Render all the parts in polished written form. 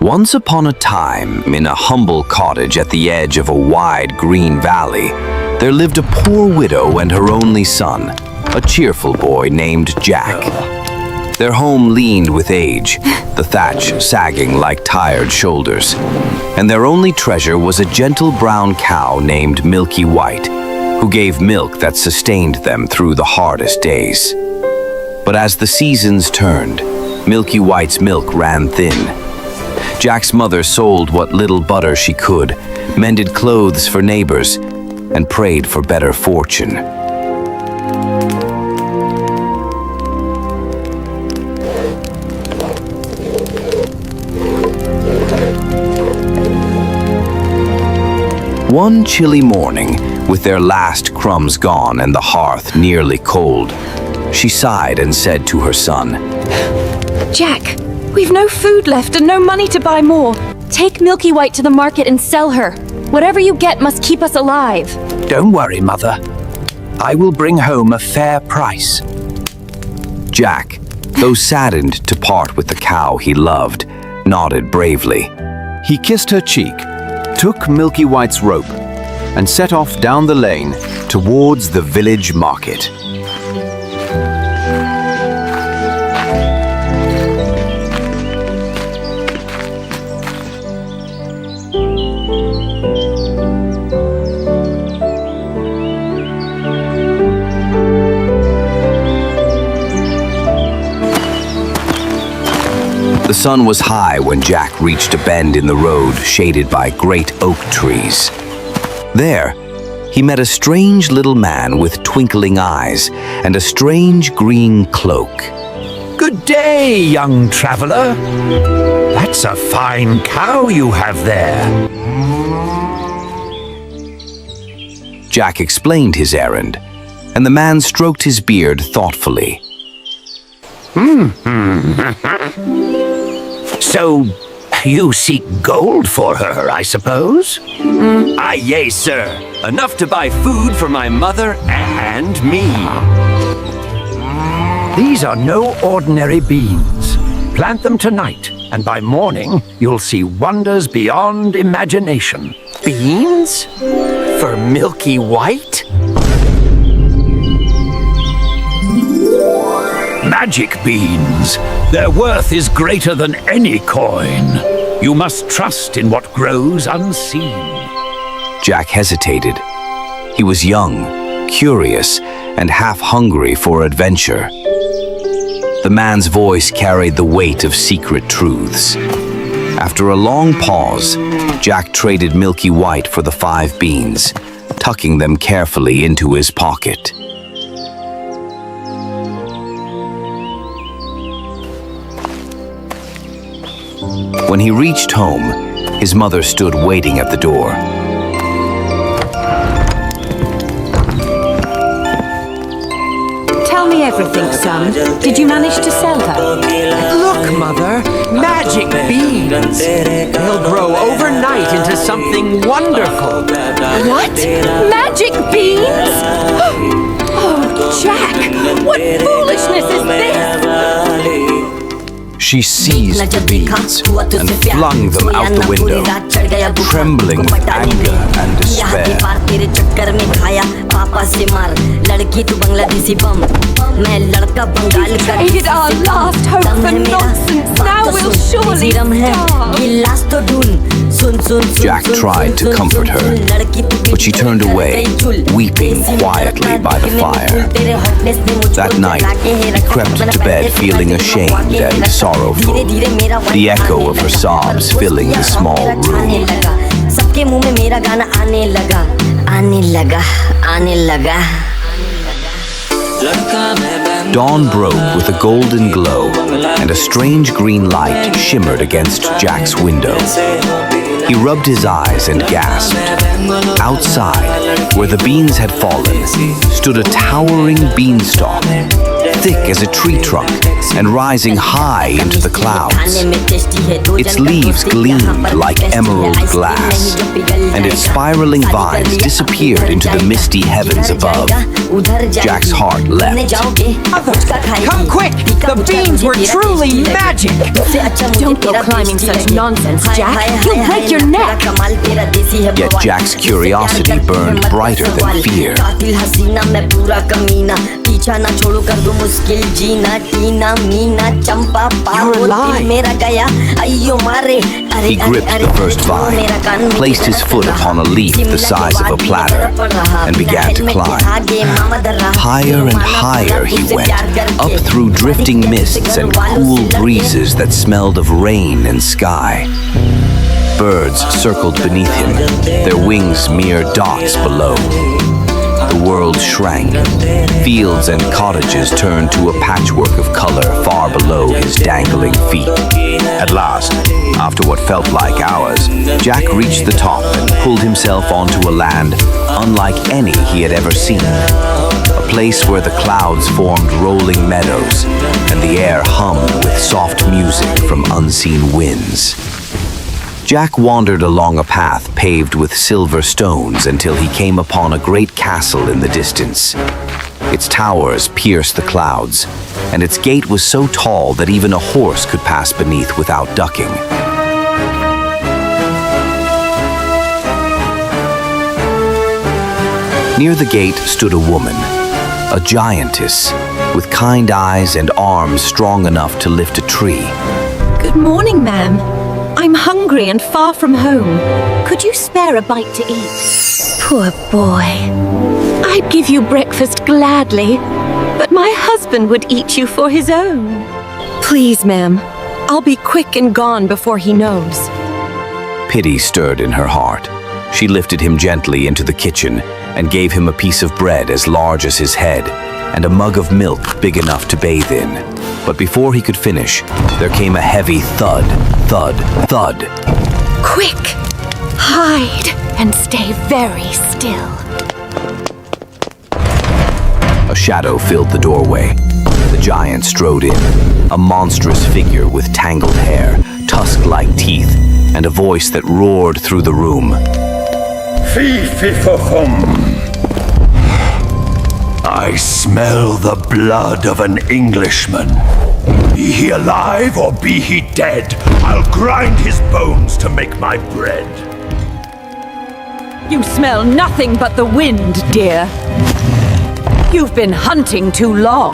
Once upon a time, in a humble cottage at the edge of a wide green valley, there lived a poor widow and her only son, a cheerful boy named Jack. Their home leaned with age, the thatch sagging like tired shoulders, and their only treasure was a gentle brown cow named Milky White, who gave milk that sustained them through the hardest days. But as the seasons turned, Milky White's milk ran thin. Jack's mother sold what little butter she could, mended clothes for neighbors, and prayed for better fortune. One chilly morning, with their last crumbs gone and the hearth nearly cold, she sighed and said to her son, Jack, we've no food left and no money to buy more. Take Milky White to the market and sell her. Whatever you get must keep us alive. Don't worry, Mother. I will bring home a fair price. Jack, though saddened to part with the cow he loved, nodded bravely. He kissed her cheek, took Milky White's rope, and set off down the lane towards the village market. The sun was high when Jack reached a bend in the road shaded by great oak trees. There, he met a strange little man with twinkling eyes and a strange green cloak. Good day, young traveler. That's a fine cow you have there. Jack explained his errand, and the man stroked his beard thoughtfully. So, you seek gold for her, I suppose? Aye, yea, sir. Enough to buy food for my mother and me. These are no ordinary beans. Plant them tonight, and by morning, you'll see wonders beyond imagination. Beans? For Milky White? Magic beans. Their worth is greater than any coin. You must trust in what grows unseen. Jack hesitated. He was young, curious, and half hungry for adventure. The man's voice carried the weight of secret truths. After a long pause, Jack traded Milky White for the 5 beans, tucking them carefully into his pocket. When he reached home, his mother stood waiting at the door. Tell me everything, son. Did you manage to sell her? Look, Mother. Magic beans. They'll grow overnight into something wonderful. What? Magic beans? Oh, Jack, what foolishness is this? She seized the beans and flung them out the window, trembling with anger and despair. Traded our last hope for nonsense. Now we'll surely starve. Jack tried to comfort her, but she turned away, weeping quietly by the fire. That night, he crept to bed feeling ashamed and sorrowful, the echo of her sobs filling the small room. Dawn broke with a golden glow, and a strange green light shimmered against Jack's window. He rubbed his eyes and gasped. Outside, where the beans had fallen, stood a towering beanstalk, thick as a tree trunk and rising high into the clouds. Its leaves gleamed like emerald glass, and its spiraling vines disappeared into the misty heavens above. Jack's heart leapt. Come quick! The beans were truly magic! Don't go climbing such nonsense, Jack. You'll break your neck. Yet Jack's curiosity burned brighter than fear. You're alive! He gripped the first vine, placed his foot upon a leaf the size of a platter, and began to climb. Higher and higher he went, up through drifting mists and cool breezes that smelled of rain and sky. Birds circled beneath him, their wings mere dots below. The world shrank. Fields and cottages turned to a patchwork of color far below his dangling feet. At last, after what felt like hours, Jack reached the top and pulled himself onto a land unlike any he had ever seen. A place where the clouds formed rolling meadows and the air hummed with soft music from unseen winds. Jack wandered along a path paved with silver stones until he came upon a great castle in the distance. Its towers pierced the clouds, and its gate was so tall that even a horse could pass beneath without ducking. Near the gate stood a woman, a giantess, with kind eyes and arms strong enough to lift a tree. Good morning, ma'am. I'm hungry and far from home. Could you spare a bite to eat? Poor boy. I'd give you breakfast gladly, but my husband would eat you for his own. Please, ma'am. I'll be quick and gone before he knows. Pity stirred in her heart. She lifted him gently into the kitchen and gave him a piece of bread as large as his head and a mug of milk big enough to bathe in. But before he could finish, there came a heavy thud, thud, thud. Quick! Hide and stay very still. A shadow filled the doorway. The giant strode in, a monstrous figure with tangled hair, tusk-like teeth, and a voice that roared through the room. Fee-fee-fo-fum. I smell the blood of an Englishman. Be he alive or be he dead, I'll grind his bones to make my bread. You smell nothing but the wind, dear. You've been hunting too long.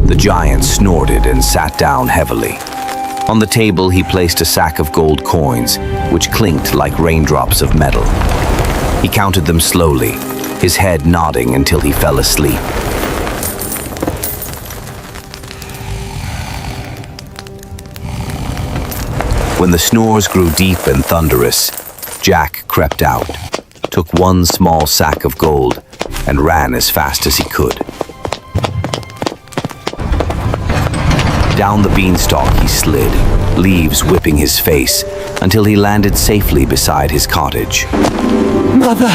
The giant snorted and sat down heavily. On the table, he placed a sack of gold coins, which clinked like raindrops of metal. He counted them slowly, his head nodding until he fell asleep. When the snores grew deep and thunderous, Jack crept out, took one small sack of gold, and ran as fast as he could. Down the beanstalk he slid, leaves whipping his face, until he landed safely beside his cottage. Mother!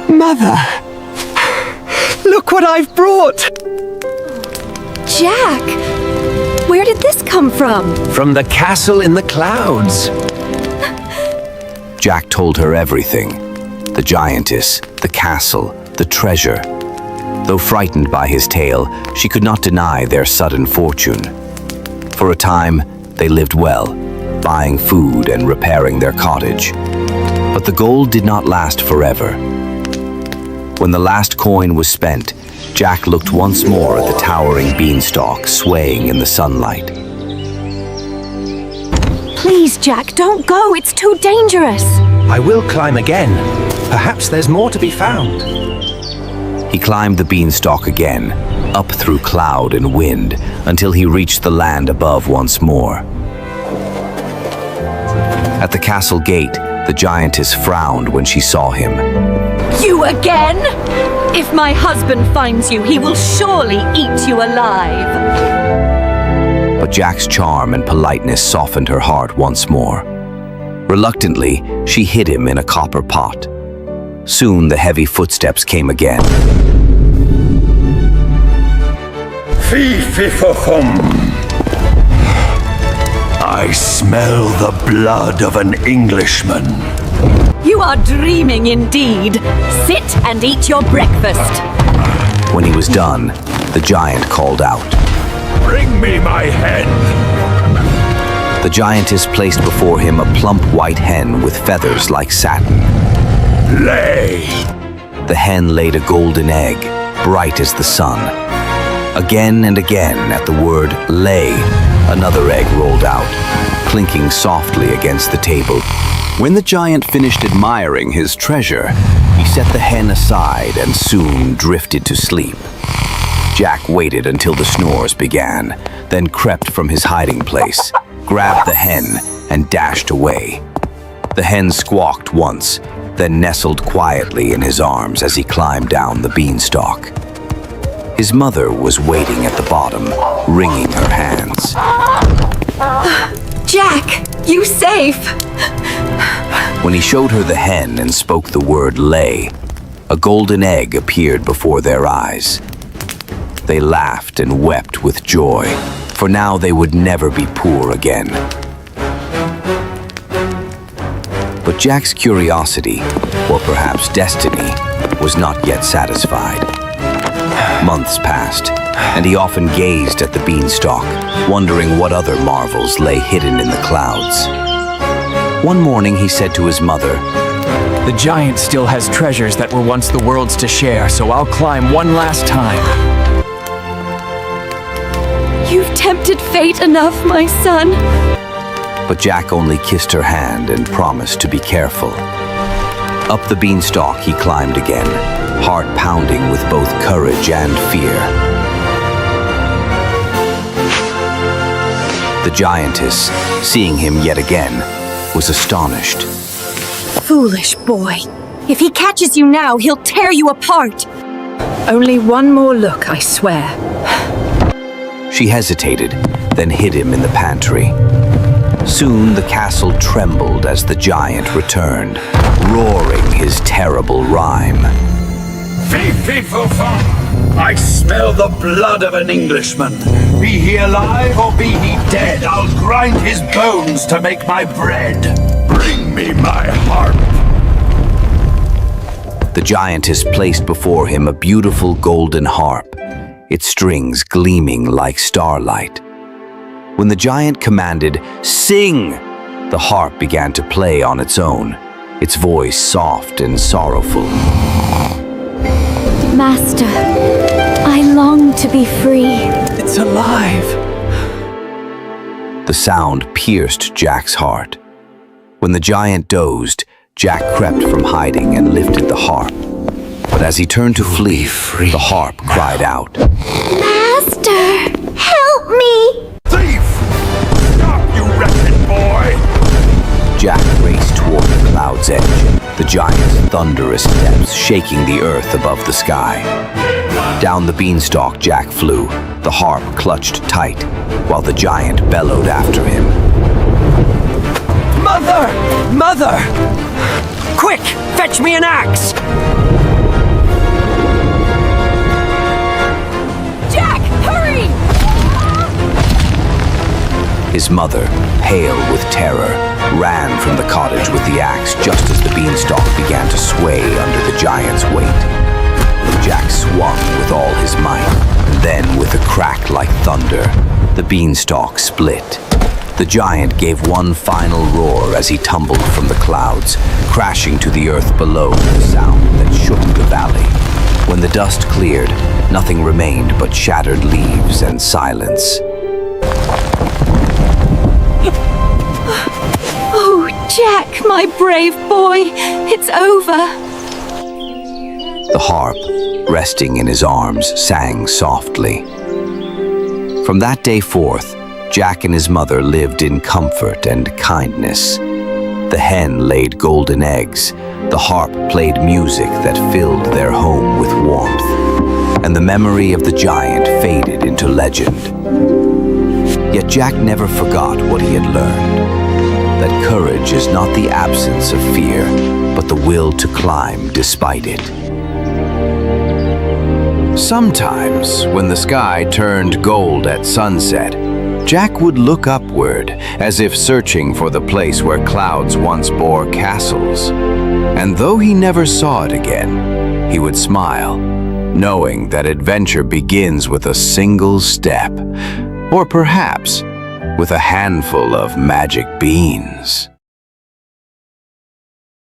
Mother! Look what I've brought! Jack! Where did this come from? From the castle in the clouds. Jack told her everything. The giantess, the castle, the treasure. Though frightened by his tale, she could not deny their sudden fortune. For a time, they lived well, buying food and repairing their cottage. But the gold did not last forever. When the last coin was spent, Jack looked once more at the towering beanstalk swaying in the sunlight. Please, Jack, don't go. It's too dangerous. I will climb again. Perhaps there's more to be found. He climbed the beanstalk again, up through cloud and wind, until he reached the land above once more. At the castle gate, the giantess frowned when she saw him. You again? If my husband finds you, he will surely eat you alive. But Jack's charm and politeness softened her heart once more. Reluctantly, she hid him in a copper pot. Soon the heavy footsteps came again. Fee-fi-fo-fum. I smell the blood of an Englishman. You are dreaming indeed. Sit and eat your breakfast. When he was done, the giant called out. Bring me my hen. The giantess placed before him a plump white hen with feathers like satin. Lay. The hen laid a golden egg, bright as the sun. Again and again, at the word lay, another egg rolled out, clinking softly against the table. When the giant finished admiring his treasure, he set the hen aside and soon drifted to sleep. Jack waited until the snores began, then crept from his hiding place, grabbed the hen, and dashed away. The hen squawked once, then nestled quietly in his arms as he climbed down the beanstalk. His mother was waiting at the bottom, wringing her hands. Jack, you safe? When he showed her the hen and spoke the word lay, a golden egg appeared before their eyes. They laughed and wept with joy, for now they would never be poor again. But Jack's curiosity, or perhaps destiny, was not yet satisfied. Months passed, and he often gazed at the beanstalk, wondering what other marvels lay hidden in the clouds. One morning he said to his mother, The giant still has treasures that were once the world's to share, so I'll climb one last time. You've tempted fate enough, my son. but Jack only kissed her hand and promised to be careful. Up the beanstalk he climbed again, heart pounding with both courage and fear. The giantess, seeing him yet again, was astonished. Foolish boy. If he catches you now, he'll tear you apart. Only one more look, I swear. She hesitated, then hid him in the pantry. Soon the castle trembled as the giant returned, roaring his terrible rhyme. Fee-fee-fo-fum! I smell the blood of an Englishman. Be he alive or be he dead, I'll grind his bones to make my bread. Bring me my harp. The giantess placed before him a beautiful golden harp, its strings gleaming like starlight. When the giant commanded, "Sing!" the harp began to play on its own, its voice soft and sorrowful. Master, I long to be free. It's alive. The sound pierced Jack's heart. When the giant dozed, Jack crept from hiding and lifted the harp. But as he turned to flee, the harp cried out. Master, help me! Thief! Stop, you wretched boy! Jack raced toward the cloud's edge, the giant's thunderous steps shaking the earth above the sky. Down the beanstalk Jack flew, the harp clutched tight, while the giant bellowed after him. Mother! Mother! Quick, fetch me an axe! Jack, hurry! His mother, pale with terror, ran from the cottage with the axe just as the beanstalk began to sway under the giant's weight. Jack swung with all his might, and then with a crack like thunder, the beanstalk split. The giant gave one final roar as he tumbled from the clouds, crashing to the earth below with a sound that shook the valley. When the dust cleared, nothing remained but shattered leaves and silence. Oh, Jack, my brave boy, it's over. The harp, resting in his arms, sang softly. From that day forth, Jack and his mother lived in comfort and kindness. The hen laid golden eggs, the harp played music that filled their home with warmth, and the memory of the giant faded into legend. Yet Jack never forgot what he had learned, that courage is not the absence of fear, but the will to climb despite it. Sometimes, when the sky turned gold at sunset, Jack would look upward as if searching for the place where clouds once bore castles. And though he never saw it again, he would smile, knowing that adventure begins with a single step, or perhaps with a handful of magic beans.